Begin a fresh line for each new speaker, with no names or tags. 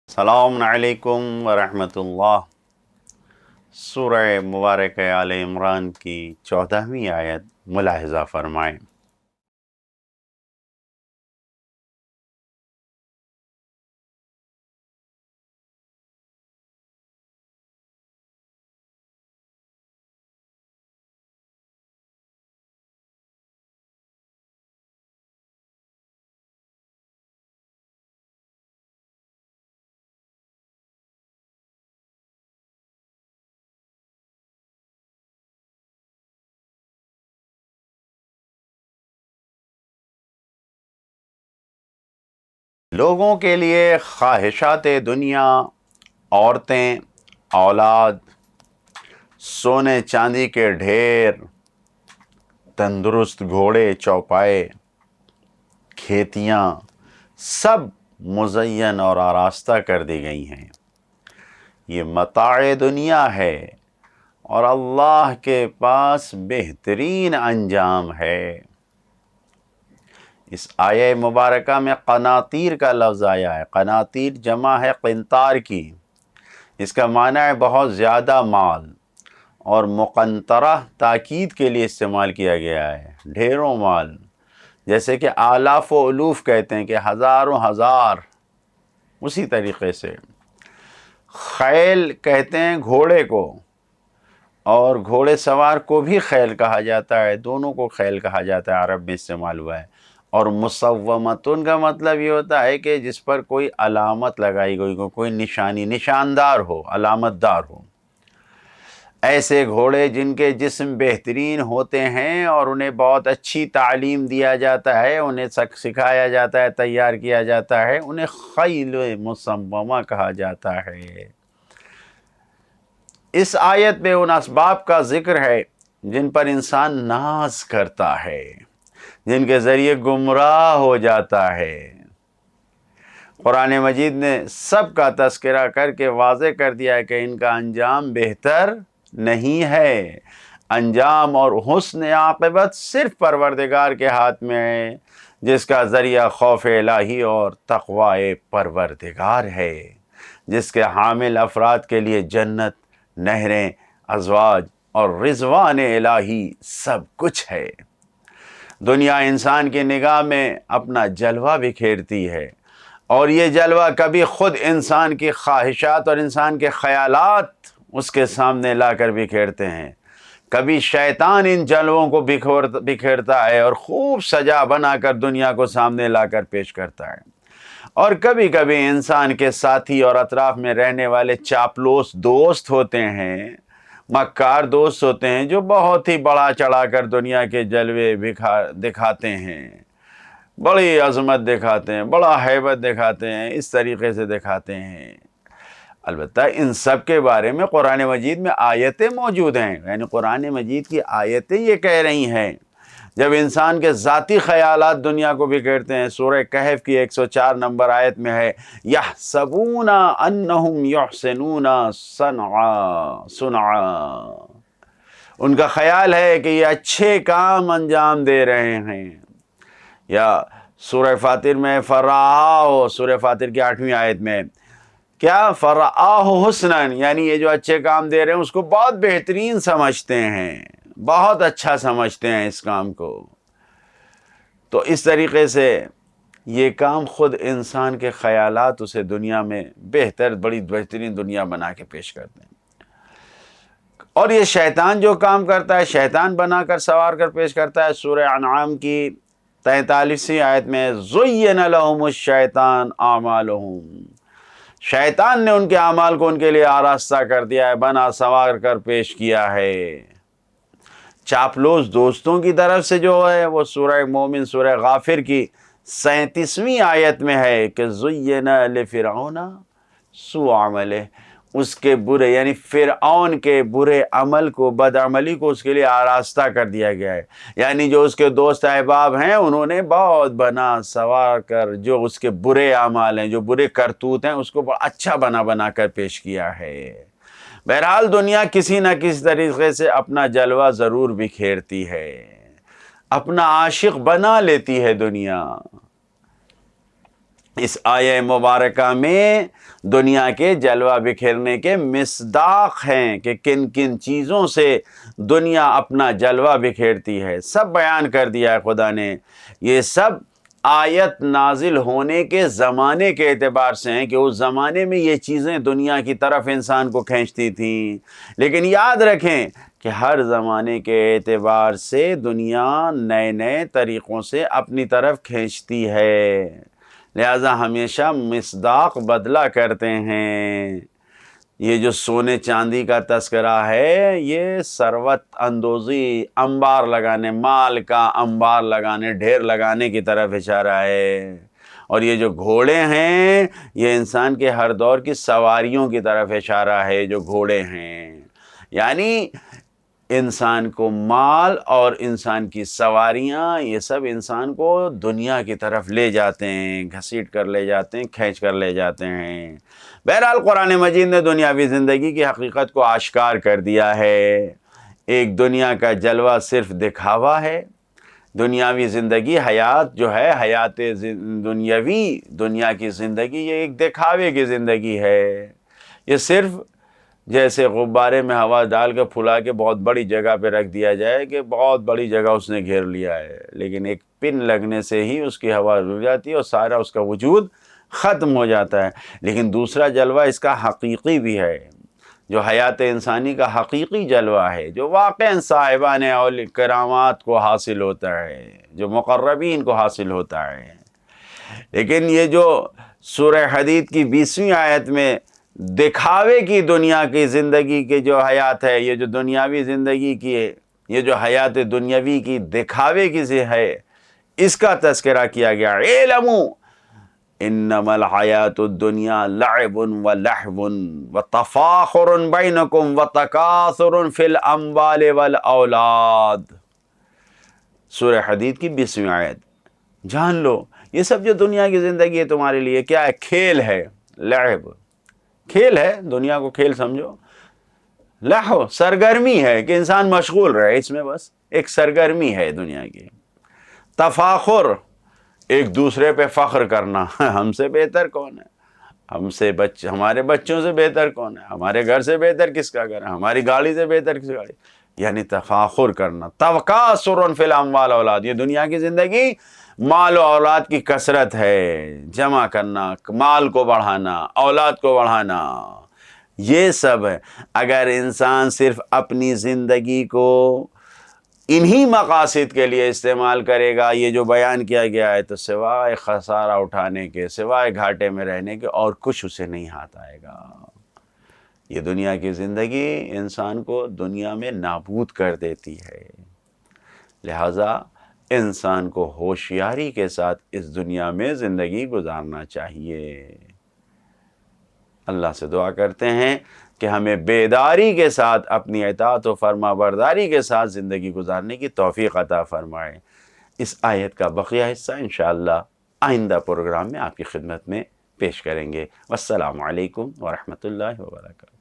السلام علیکم ورحمۃ اللہ۔ سورہ مبارک آل عمران کی 14ویں آیت ملاحظہ فرمائیں۔ لوگوں کے لیے خواہشات دنیا، عورتیں، اولاد، سونے چاندی کے ڈھیر، تندرست گھوڑے چوپائے، کھیتیاں، سب مزین اور آراستہ کر دی گئی ہیں۔ یہ متاع دنیا ہے اور اللہ کے پاس بہترین انجام ہے۔ اس آیہ مبارکہ میں قناطیر کا لفظ آیا ہے۔ قناطیر جمع ہے قنطار کی، اس کا معنی ہے بہت زیادہ مال، اور مقنطرہ تاکید کے لیے استعمال کیا گیا ہے، ڈھیروں مال، جیسے کہ آلاف و الوف کہتے ہیں کہ ہزاروں ہزار، اسی طریقے سے خیل کہتے ہیں گھوڑے کو، اور گھوڑے سوار کو بھی خیل کہا جاتا ہے، دونوں کو خیل کہا جاتا ہے، عرب میں استعمال ہوا ہے۔ اور مسومتن کا مطلب یہ ہوتا ہے کہ جس پر کوئی علامت لگائی گئی ہو، کوئی نشانی، نشاندار ہو، علامت دار ہو۔ ایسے گھوڑے جن کے جسم بہترین ہوتے ہیں اور انہیں بہت اچھی تعلیم دیا جاتا ہے، انہیں سکھایا جاتا ہے، تیار کیا جاتا ہے، انہیں خیل مسومہ کہا جاتا ہے۔ اس آیت میں ان اسباب کا ذکر ہے جن پر انسان ناز کرتا ہے، جن کے ذریعے گمراہ ہو جاتا ہے۔ قرآن مجید نے سب کا تذکرہ کر کے واضح کر دیا ہے کہ ان کا انجام بہتر نہیں ہے۔ انجام اور حسن عاقبت صرف پروردگار کے ہاتھ میں ہے، جس کا ذریعہ خوف الہی اور تقوی پروردگار ہے، جس کے حامل افراد کے لیے جنت، نہریں، ازواج اور رضوان الہی سب کچھ ہے۔ دنیا انسان کی نگاہ میں اپنا جلوہ بکھیرتی ہے، اور یہ جلوہ کبھی خود انسان کی خواہشات اور انسان کے خیالات اس کے سامنے لا کر بکھیرتے ہیں، کبھی شیطان ان جلووں کو بکھیرتا ہے اور خوب سجا بنا کر دنیا کو سامنے لا کر پیش کرتا ہے، اور کبھی کبھی انسان کے ساتھی اور اطراف میں رہنے والے چاپلوس دوست ہوتے ہیں، مکار دوست ہوتے ہیں، جو بہت ہی بڑا چڑھا کر دنیا کے جلوے دکھاتے ہیں، بڑی عظمت دکھاتے ہیں، بڑا ہیبت دکھاتے ہیں، اس طریقے سے دکھاتے ہیں۔ البتہ ان سب کے بارے میں قرآن مجید میں آیتیں موجود ہیں، یعنی قرآن مجید کی آیتیں یہ کہہ رہی ہیں، جب انسان کے ذاتی خیالات دنیا کو بگڑتے ہیں۔ سورہ کہف کی 104 نمبر آیت میں ہے، یحسبون انہم یحسنون صنعا، ان کا خیال ہے کہ یہ اچھے کام انجام دے رہے ہیں۔ یا سورہ فاطر میں فرآہ، سورہ فاطر کی 8ویں آیت میں کیا، فرآہ حسنا، یعنی یہ جو اچھے کام دے رہے ہیں اس کو بہت بہترین سمجھتے ہیں، بہت اچھا سمجھتے ہیں اس کام کو۔ تو اس طریقے سے یہ کام خود انسان کے خیالات اسے دنیا میں بڑی بہترین دنیا بنا کے پیش کرتے ہیں، اور یہ شیطان جو کام کرتا ہے، شیطان بنا کر سوار کر پیش کرتا ہے۔ سورہ انعام کی 43ویں آیت میں زین لہم الشیطان اعمالہم، شیطان نے ان کے اعمال کو ان کے لیے آراستہ کر دیا ہے، بنا سوار کر پیش کیا ہے۔ چاپلوس دوستوں کی طرف سے جو ہے وہ سورہ مومن، سورہ غافر کی 37ویں آیت میں ہے کہ زین لفرعون سوء عملہ، اس کے برے، یعنی فرعون کے برے عمل کو، بدعملی کو اس کے لیے آراستہ کر دیا گیا ہے، یعنی جو اس کے دوست احباب ہیں انہوں نے بہت بنا سوار کر جو اس کے برے اعمال ہیں، جو برے کرتوت ہیں، اس کو بہت اچھا بنا کر پیش کیا ہے۔ بہرحال دنیا کسی نہ کسی طریقے سے اپنا جلوہ ضرور بکھیرتی ہے، اپنا عاشق بنا لیتی ہے دنیا۔ اس آیہ مبارکہ میں دنیا کے جلوہ بکھیرنے کے مصداق ہیں کہ کن کن چیزوں سے دنیا اپنا جلوہ بکھیرتی ہے، سب بیان کر دیا ہے خدا نے۔ یہ سب آیت نازل ہونے کے زمانے کے اعتبار سے ہیں کہ اس زمانے میں یہ چیزیں دنیا کی طرف انسان کو کھینچتی تھیں، لیکن یاد رکھیں کہ ہر زمانے کے اعتبار سے دنیا نئے نئے طریقوں سے اپنی طرف کھینچتی ہے، لہذا ہمیشہ مصداق بدلا کرتے ہیں۔ یہ جو سونے چاندی کا تذکرہ ہے، یہ ثروت اندوزی، انبار لگانے، مال کا انبار لگانے، ڈھیر لگانے کی طرف اشارہ ہے۔ اور یہ جو گھوڑے ہیں، یہ انسان کے ہر دور کی سواریوں کی طرف اشارہ ہے، جو گھوڑے ہیں، یعنی انسان کو مال اور انسان کی سواریاں، یہ سب انسان کو دنیا کی طرف لے جاتے ہیں، گھسیٹ کر لے جاتے ہیں، کھینچ کر لے جاتے ہیں۔ بہرحال قرآن مجید نے دنیاوی زندگی کی حقیقت کو آشکار کر دیا ہے۔ ایک دنیا کا جلوہ صرف دکھاوا ہے۔ دنیاوی زندگی، حیات جو ہے، حیات دنیاوی، دنیا کی زندگی، یہ ایک دکھاوے کی زندگی ہے۔ یہ صرف جیسے غبارے میں ہوا ڈال کے پھلا کے بہت بڑی جگہ پہ رکھ دیا جائے کہ بہت بڑی جگہ اس نے گھیر لیا ہے، لیکن ایک پن لگنے سے ہی اس کی ہوا رک جاتی ہے اور سارا اس کا وجود ختم ہو جاتا ہے۔ لیکن دوسرا جلوہ اس کا حقیقی بھی ہے، جو حیات انسانی کا حقیقی جلوہ ہے، جو واقعاً صاحبان کرامات کو حاصل ہوتا ہے، جو مقربین کو حاصل ہوتا ہے۔ لیکن یہ جو سورہ حدید کی 20ویں آیت میں دکھاوے کی دنیا کی زندگی کی جو حیات ہے، یہ جو دنیاوی زندگی کی ہے، یہ جو حیات دنیاوی کی دکھاوے کی ہے، اس کا تذکرہ کیا گیا۔ اعلموا انما الحیات الدنیا لعب ولہو وتفاخر بینکم وتکاثر فی الاموال والاولاد۔ سورہ حدید کی 20ویں آیت، جان لو یہ سب جو دنیا کی زندگی ہے تمہارے لیے کیا ہے؟ کھیل ہے، لعب، کھیل ہے، دنیا کو کھیل سمجھو۔ لہو، سرگرمی ہے کہ انسان مشغول رہے اس میں، بس ایک سرگرمی ہے دنیا کی۔ تفاخر، ایک دوسرے پہ فخر کرنا، ہم سے بہتر کون ہے، ہمارے بچوں سے بہتر کون ہے، ہمارے گھر سے بہتر کس کا گھر ہے، ہماری گاڑی سے بہتر کس گاڑی، یعنی تفاخر کرنا۔ تکاثر فی الاموال والاولاد، یہ دنیا کی زندگی مال و اولاد کی کثرت ہے، جمع کرنا، مال کو بڑھانا، اولاد کو بڑھانا، یہ سب ہے۔ اگر انسان صرف اپنی زندگی کو انہی مقاصد کے لیے استعمال کرے گا، یہ جو بیان کیا گیا ہے، تو سوائے خسارہ اٹھانے کے، سوائے گھاٹے میں رہنے کے اور کچھ اسے نہیں ہاتھ آئے گا۔ یہ دنیا کی زندگی انسان کو دنیا میں نابود کر دیتی ہے، لہذا انسان کو ہوشیاری کے ساتھ اس دنیا میں زندگی گزارنا چاہیے۔ اللہ سے دعا کرتے ہیں کہ ہمیں بیداری کے ساتھ اپنی اطاعت و فرما برداری کے ساتھ زندگی گزارنے کی توفیق عطا فرمائے۔ اس آیت کا بقیہ حصہ انشاءاللہ آئندہ پروگرام میں آپ کی خدمت میں پیش کریں گے۔ والسلام علیکم ورحمۃ اللہ وبرکاتہ۔